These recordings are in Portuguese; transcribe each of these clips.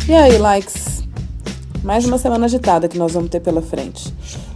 E aí, likes? Mais uma semana agitada que nós vamos ter pela frente.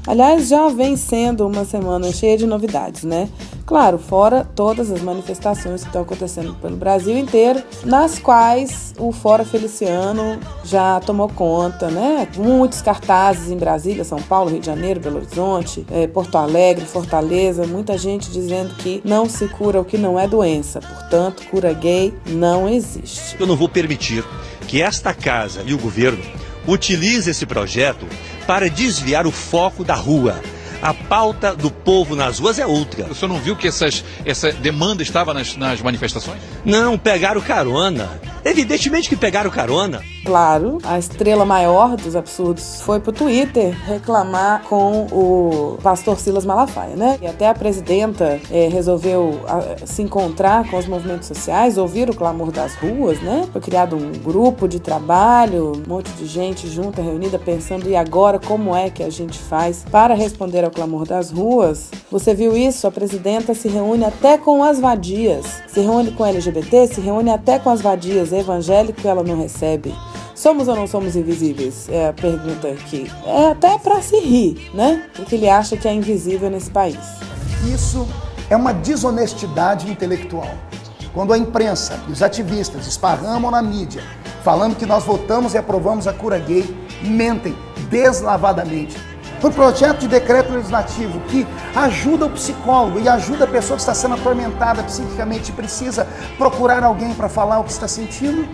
Aliás, já vem sendo uma semana cheia de novidades, né? Claro, fora todas as manifestações que estão acontecendo pelo Brasil inteiro, nas quais o Fora Feliciano já tomou conta, né? Muitos cartazes em Brasília, São Paulo, Rio de Janeiro, Belo Horizonte, Porto Alegre, Fortaleza, muita gente dizendo que não se cura o que não é doença, portanto, cura gay não existe. Eu não vou permitir que esta casa e o governo utilize esse projeto para desviar o foco da rua. A pauta do povo nas ruas é outra. O senhor não viu que essa demanda estava nas manifestações? Não, pegaram carona. Evidentemente que pegaram carona. Claro, a estrela maior dos absurdos foi pro Twitter reclamar com o pastor Silas Malafaia, né? E até a presidenta resolveu se encontrar com os movimentos sociais, ouvir o clamor das ruas, né? Foi criado um grupo de trabalho, um monte de gente junta, reunida, pensando, e agora como é que a gente faz para responder ao clamor das ruas? Você viu isso? A presidenta se reúne até com as vadias, se reúne com LGBT, se reúne até com as vadias evangélicas que ela não recebe. Somos ou não somos invisíveis? É a pergunta aqui. É até para se rir, né? Porque ele acha que é invisível nesse país. Isso é uma desonestidade intelectual. Quando a imprensa e os ativistas esparramam na mídia, falando que nós votamos e aprovamos a cura gay, mentem deslavadamente. Por projeto de decreto legislativo que ajuda o psicólogo e ajuda a pessoa que está sendo atormentada psiquicamente e precisa procurar alguém para falar o que está sentindo,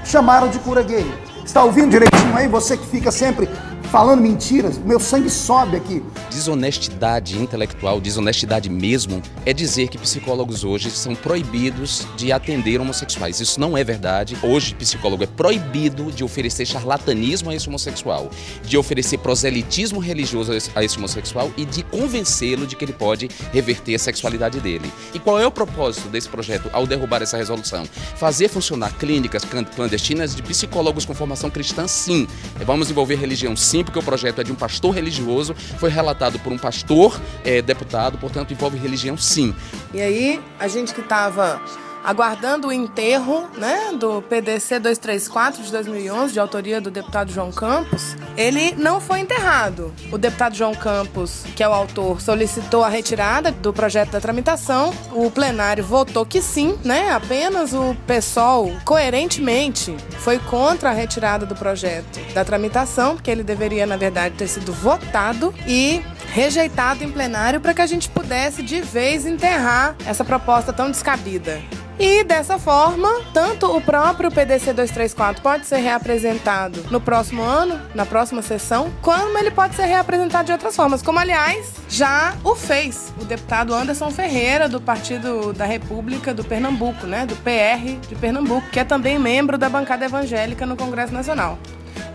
chamaram de cura gay. Está ouvindo direitinho aí? Você que fica sempre falando mentiras, meu sangue sobe aqui. Desonestidade intelectual, desonestidade mesmo, é dizer que psicólogos hoje são proibidos de atender homossexuais. Isso não é verdade. Hoje, psicólogo é proibido de oferecer charlatanismo a esse homossexual, de oferecer proselitismo religioso a esse homossexual e de convencê-lo de que ele pode reverter a sexualidade dele. E qual é o propósito desse projeto ao derrubar essa resolução? Fazer funcionar clínicas clandestinas de psicólogos com formação cristã, sim. Vamos envolver religião, sim, porque o projeto é de um pastor religioso, foi relatado por um pastor deputado, portanto envolve religião, sim. E aí, a gente que estava aguardando o enterro, né, do PDC 234 de 2011, de autoria do deputado João Campos, ele não foi enterrado. O deputado João Campos, que é o autor, solicitou a retirada do projeto da tramitação. O plenário votou que sim, né? Apenas o PSOL, coerentemente, foi contra a retirada do projeto da tramitação, porque ele deveria, na verdade, ter sido votado e rejeitado em plenário para que a gente pudesse, de vez, enterrar essa proposta tão descabida. E dessa forma, tanto o próprio PDC 234 pode ser reapresentado no próximo ano, na próxima sessão, como ele pode ser reapresentado de outras formas, como aliás já o fez o deputado Anderson Ferreira, do Partido da República do Pernambuco, né, do PR de Pernambuco, que é também membro da bancada evangélica no Congresso Nacional.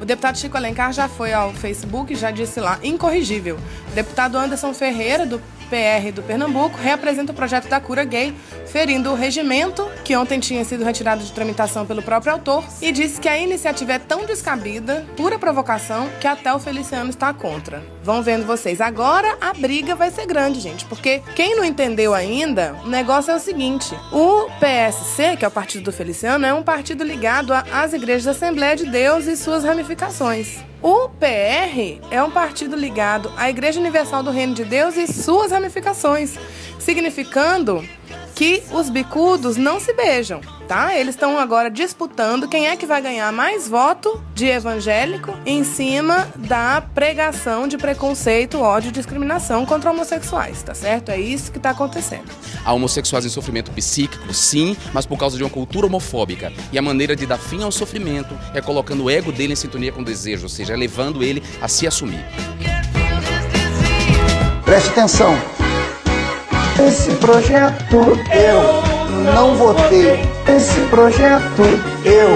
O deputado Chico Alencar já foi ao Facebook e já disse lá, incorrigível. O deputado Anderson Ferreira, do PR do Pernambuco, reapresenta o projeto da cura gay, ferindo o regimento, que ontem tinha sido retirado de tramitação pelo próprio autor, e disse que a iniciativa é tão descabida, pura provocação, que até o Feliciano está contra. Vão vendo vocês. Agora a briga vai ser grande, gente, porque quem não entendeu ainda, o negócio é o seguinte: o PSC, que é o partido do Feliciano, é um partido ligado às igrejas da Assembleia de Deus e suas ramificações. O PR é um partido ligado à Igreja Universal do Reino de Deus e suas ramificações, significando que os bicudos não se beijam, tá? Eles estão agora disputando quem é que vai ganhar mais voto de evangélico em cima da pregação de preconceito, ódio e discriminação contra homossexuais, tá certo? É isso que está acontecendo. Há homossexuais em sofrimento psíquico, sim, mas por causa de uma cultura homofóbica. E a maneira de dar fim ao sofrimento é colocando o ego dele em sintonia com o desejo, ou seja, levando ele a se assumir. Preste atenção. Esse projeto eu não votei. Esse projeto eu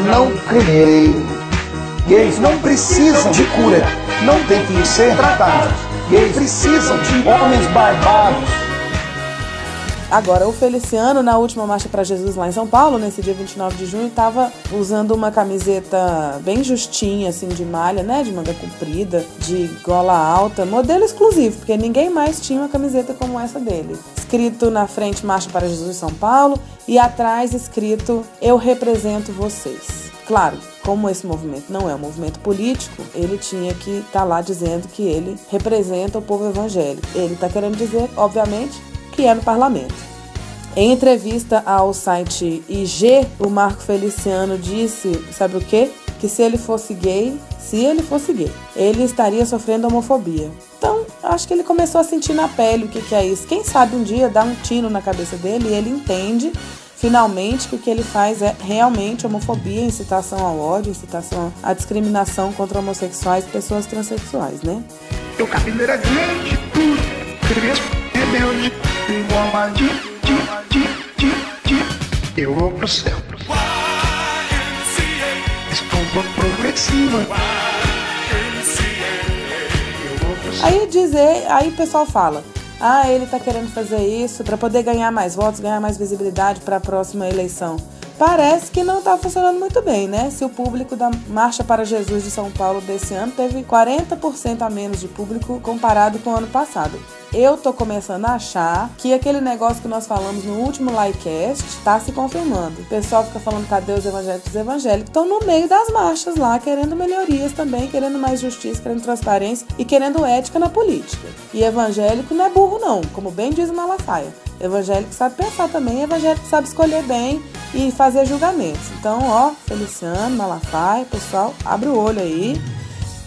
não criei. Gays não precisam de cura, não tem que ser tratados. Gays precisam de homens barbados. Agora, o Feliciano, na última Marcha para Jesus lá em São Paulo, nesse dia 29 de junho, estava usando uma camiseta bem justinha, assim, de malha, né? De manga comprida, de gola alta, modelo exclusivo, porque ninguém mais tinha uma camiseta como essa dele. Escrito na frente Marcha para Jesus São Paulo e atrás escrito Eu represento vocês. Claro, como esse movimento não é um movimento político, ele tinha que estar lá dizendo que ele representa o povo evangélico. Ele está querendo dizer, obviamente, que é no parlamento. Em entrevista ao site IG, o Marco Feliciano disse, sabe o quê? Que se ele fosse gay, ele estaria sofrendo homofobia. Então, acho que ele começou a sentir na pele o que é isso. Quem sabe um dia dá um tiro na cabeça dele e ele entende finalmente que o que ele faz é realmente homofobia, incitação ao ódio, incitação à discriminação contra homossexuais e pessoas transexuais, né? Teu cabelo era grande, tudo, crespo, rebelde, igual uma eu vou pro céu. Estou progressiva. Aí o pessoal fala, ele tá querendo fazer isso para poder ganhar mais votos, ganhar mais visibilidade para a próxima eleição. Parece que não tá funcionando muito bem, né? Se o público da Marcha para Jesus de São Paulo desse ano teve 40% a menos de público comparado com o ano passado. Eu tô começando a achar que aquele negócio que nós falamos no último Livecast tá se confirmando. O pessoal fica falando cadê os evangélicos? Os evangélicos estão no meio das marchas lá, querendo melhorias também, querendo mais justiça, querendo transparência e querendo ética na política. E evangélico não é burro não, como bem diz o Malafaia. Evangélico sabe pensar também, evangélico sabe escolher bem e fazer julgamentos. Então, Feliciano, Malafaia, pessoal, abre o olho aí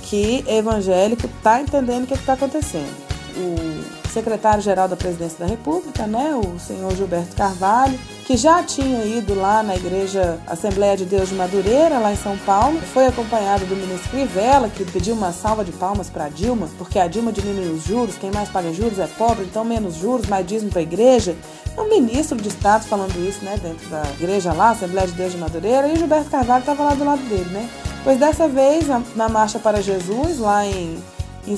que evangélico tá entendendo o que tá acontecendo. O secretário-geral da Presidência da República, né, o senhor Gilberto Carvalho, que já tinha ido lá na Igreja Assembleia de Deus de Madureira, lá em São Paulo, foi acompanhado do ministro Crivella, que pediu uma salva de palmas para Dilma, porque a Dilma diminuiu os juros, quem mais paga juros é pobre, então menos juros, mais dízimo para a igreja. É um ministro de Estado falando isso, né, dentro da igreja lá, Assembleia de Deus de Madureira, e o Gilberto Carvalho estava lá do lado dele, né. Pois dessa vez, na Marcha para Jesus, lá em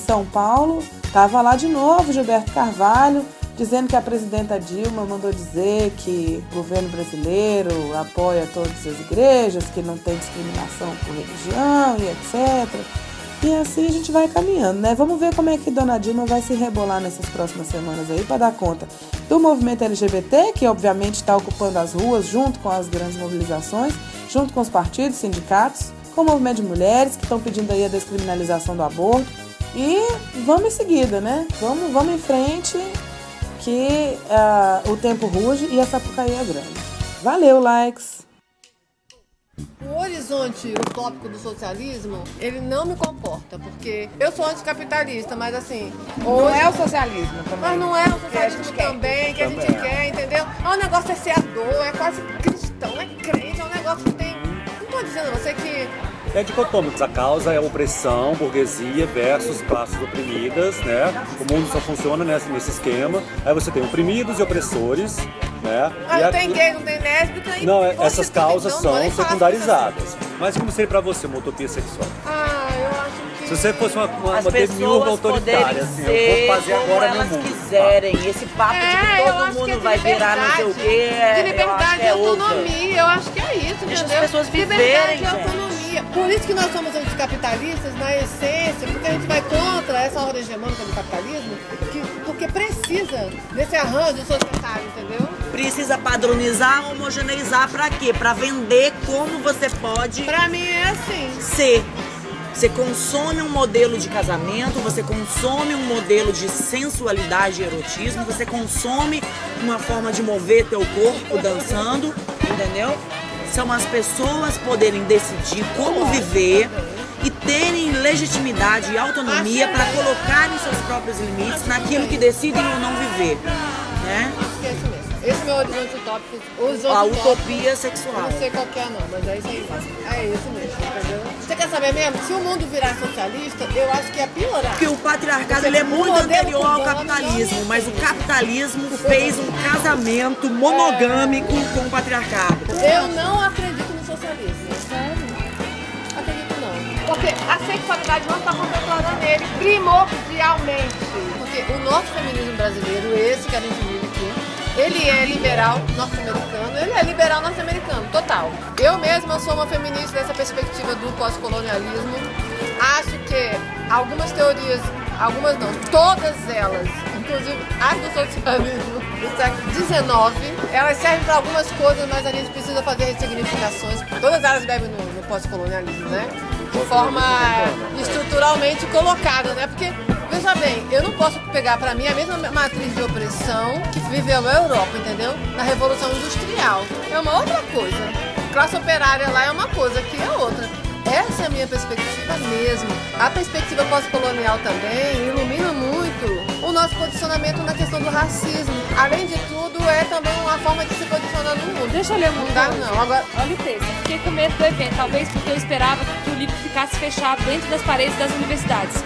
São Paulo, estava lá de novo Gilberto Carvalho, dizendo que a presidenta Dilma mandou dizer que o governo brasileiro apoia todas as igrejas, que não tem discriminação por religião e etc. E assim a gente vai caminhando, né? Vamos ver como é que Dona Dilma vai se rebolar nessas próximas semanas aí para dar conta do movimento LGBT, que obviamente está ocupando as ruas junto com as grandes mobilizações, junto com os partidos, sindicatos, com o movimento de mulheres que estão pedindo aí a descriminalização do aborto. E vamos em seguida, né? Vamos em frente, que o tempo ruge e a Sapucaí é grande. Valeu, likes! O horizonte utópico do socialismo, ele não me comporta, porque eu sou anticapitalista, mas assim... Não é o socialismo também. Mas não é o socialismo também, que a gente quer, entendeu? É um negócio cerceador, é quase cristão, é crente, é um negócio que tem... Não tô dizendo a você que... É dicotômico, a causa é a opressão, burguesia versus classes oprimidas, né? O mundo só funciona nesse esquema. Aí você tem oprimidos e opressores, né? Não tem gay, não tem lésbica. Não, essas causas são secundarizadas. Mas como seria pra você uma utopia sexual? Eu acho que... Se você fosse uma demiurga autoritária, assim, eu vou fazer agora meu mundo. Quiserem. Esse papo de que todo mundo vai virar não sei o quê, de liberdade e autonomia, eu acho que é isso, deixa entendeu? as pessoas viverem, liberdade e autonomia. Por isso que nós somos anticapitalistas, na essência, porque a gente vai contra essa ordem hegemônica do capitalismo, porque precisa desse arranjo societário, entendeu? Precisa padronizar, homogeneizar pra quê? Pra vender como você pode... Pra mim é assim. Ser. Você consome um modelo de casamento, você consome um modelo de sensualidade e erotismo, você consome uma forma de mover teu corpo dançando, entendeu? São as pessoas poderem decidir como viver e terem legitimidade e autonomia para colocarem seus próprios limites naquilo que decidem ou não viver, né? Esse é o meu horizonte utópico. A utopia sexual. Não sei qual que é não, mas é isso aí. É isso mesmo, entendeu? Você quer saber mesmo? Se o mundo virar socialista, eu acho que é piorar. Porque o patriarcado ele é muito anterior ao capitalismo, mas o capitalismo fez um casamento monogâmico com o patriarcado. Eu não acredito no socialismo. Acredito não. Porque a sexualidade não está contemplada nele primordialmente. Porque o nosso feminismo brasileiro, esse que a gente vive aqui, Ele é liberal norte-americano, ele é liberal norte-americano, total. Eu mesma sou uma feminista dessa perspectiva do pós-colonialismo. Acho que algumas teorias, algumas não, todas elas, inclusive as do socialismo do século XIX, elas servem para algumas coisas, mas a gente precisa fazer ressignificações. Todas elas bebem no pós-colonialismo, né? De forma estruturalmente colocada, né? Porque, veja bem, eu não posso pegar para mim a mesma matriz de opressão que viveu a Europa, entendeu? Na Revolução Industrial. É uma outra coisa. Classe operária lá é uma coisa, aqui é outra. Essa é a minha perspectiva mesmo. A perspectiva pós-colonial também ilumina muito o nosso posicionamento na questão do racismo. Além de tudo, é também uma forma de se posicionar no mundo. Deixa eu ler um Não dá, não. Agora, olha o texto. Fiquei com medo do evento, talvez porque eu esperava que o livro ficasse fechado dentro das paredes das universidades.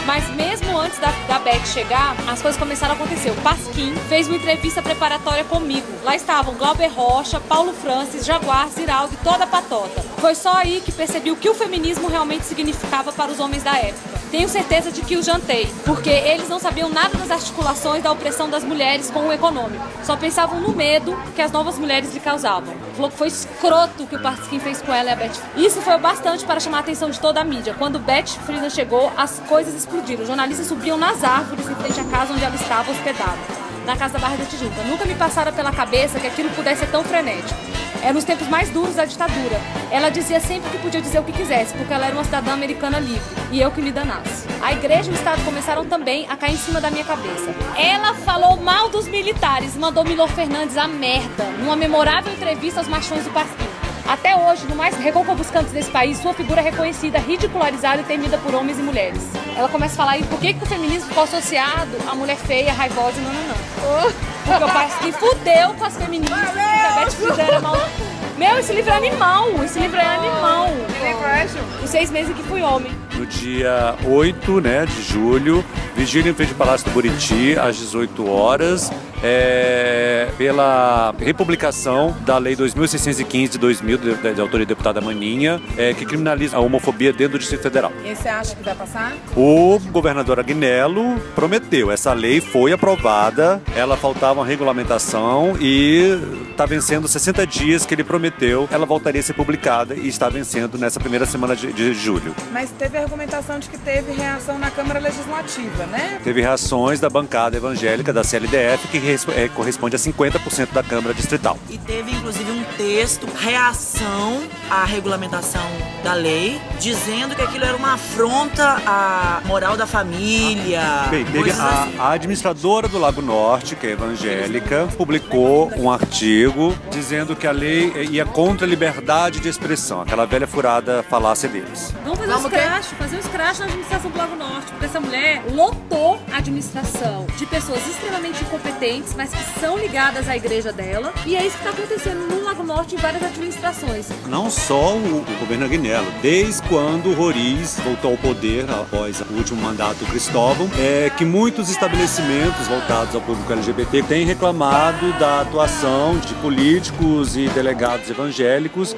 Mas mesmo antes da Beck chegar, as coisas começaram a acontecer. O Pasquim fez uma entrevista preparatória comigo. Lá estavam Glauber Rocha, Paulo Francis, Jaguar, Ziraldo e toda a patota. Foi só aí que percebi o que o feminismo realmente significava para os homens da época. Tenho certeza de que os jantei, porque eles não sabiam nada das articulações da opressão das mulheres com o econômico. Só pensavam no medo que as novas mulheres lhe causavam. Falou que foi escroto o que o Pasquim fez com ela e a Betty. Isso foi o bastante para chamar a atenção de toda a mídia. Quando Betty Friedan chegou, as coisas explodiram. Os jornalistas subiam nas árvores em frente à casa onde ela estava hospedada, na casa da Barra da Tijuca. Nunca me passara pela cabeça que aquilo pudesse ser tão frenético. Era nos tempos mais duros da ditadura. Ela dizia sempre que podia dizer o que quisesse, porque ela era uma cidadã americana livre, e eu que me danasse. A igreja e o Estado começaram também a cair em cima da minha cabeça. Ela falou mal dos militares, mandou Milor Fernandes a merda, numa memorável entrevista aos machões do Pasquim. Até hoje, no mais recôncavos cantos desse país, sua figura é reconhecida, ridicularizada e temida por homens e mulheres. Ela começa a falar aí por que o feminismo ficou associado a mulher feia, raivosa e não. Porque o Pasquim fudeu com as feministas, porque a Betty Friedan era mal. Meu, esse livro é animal, esse livro é animal. Os 6 meses que fui homem. No dia 8, de julho, vigília em frente ao Palácio do Buriti, às 18 horas, pela republicação da Lei 2.615 de 2000, de autoria da deputada Maninha, que criminaliza a homofobia dentro do Distrito Federal. E você acha que vai passar? O governador Agnello prometeu, essa lei foi aprovada, ela faltava uma regulamentação e está vencendo 60 dias que ele prometeu, ela voltaria a ser publicada e está vencendo nessa primeira semana de julho. Mas teve a argumentação de que teve reação na Câmara Legislativa, né? Teve reações da bancada evangélica da CLDF, que corresponde a 50% da Câmara Distrital. E teve, inclusive, um texto, reação à regulamentação da lei, dizendo que aquilo era uma afronta à moral da família. Bem, teve a administradora do Lago Norte, que é evangélica, publicou um artigo dizendo que a lei ia contra a liberdade de expressão, aquela velha furada falácia deles. Vamos fazer um escracho na administração do Lago Norte, porque essa mulher lotou a administração de pessoas extremamente incompetentes, mas que são ligadas à igreja dela, e é isso que está acontecendo no Lago Norte em várias administrações. Não só o governo Agnello, desde quando o Roriz voltou ao poder após o último mandato do Cristóvão, que muitos estabelecimentos voltados ao público LGBT têm reclamado da atuação de políticos e delegados evangélicos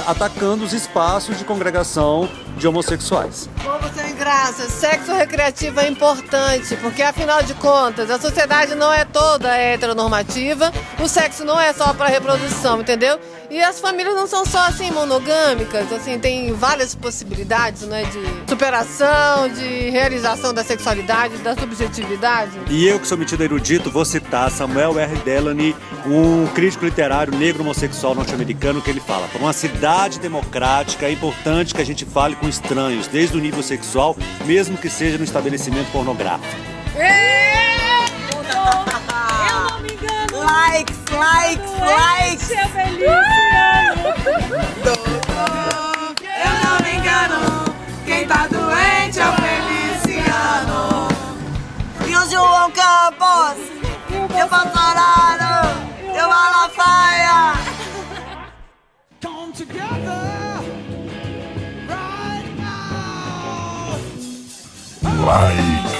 atacando os espaços de congregação de homossexuais. Povo sem graça, sexo recreativo é importante, porque afinal de contas a sociedade não é toda heteronormativa, o sexo não é só para reprodução, entendeu? E as famílias não são só assim monogâmicas, assim, tem várias possibilidades, né, de superação, de realização da sexualidade, da subjetividade. E eu, que sou metido erudito, vou citar Samuel R. Delany, um crítico literário negro homossexual norte-americano, que ele fala: para uma cidade democrática é importante que a gente fale com estranhos, desde o nível sexual, mesmo que seja no estabelecimento pornográfico. Eu não me engano. Likes. É Feliciano. Eu não me engano. Quem tá doente é o Feliciano. E o João Campos. E o Pantararo. E o Malafaia. Come together right now. Like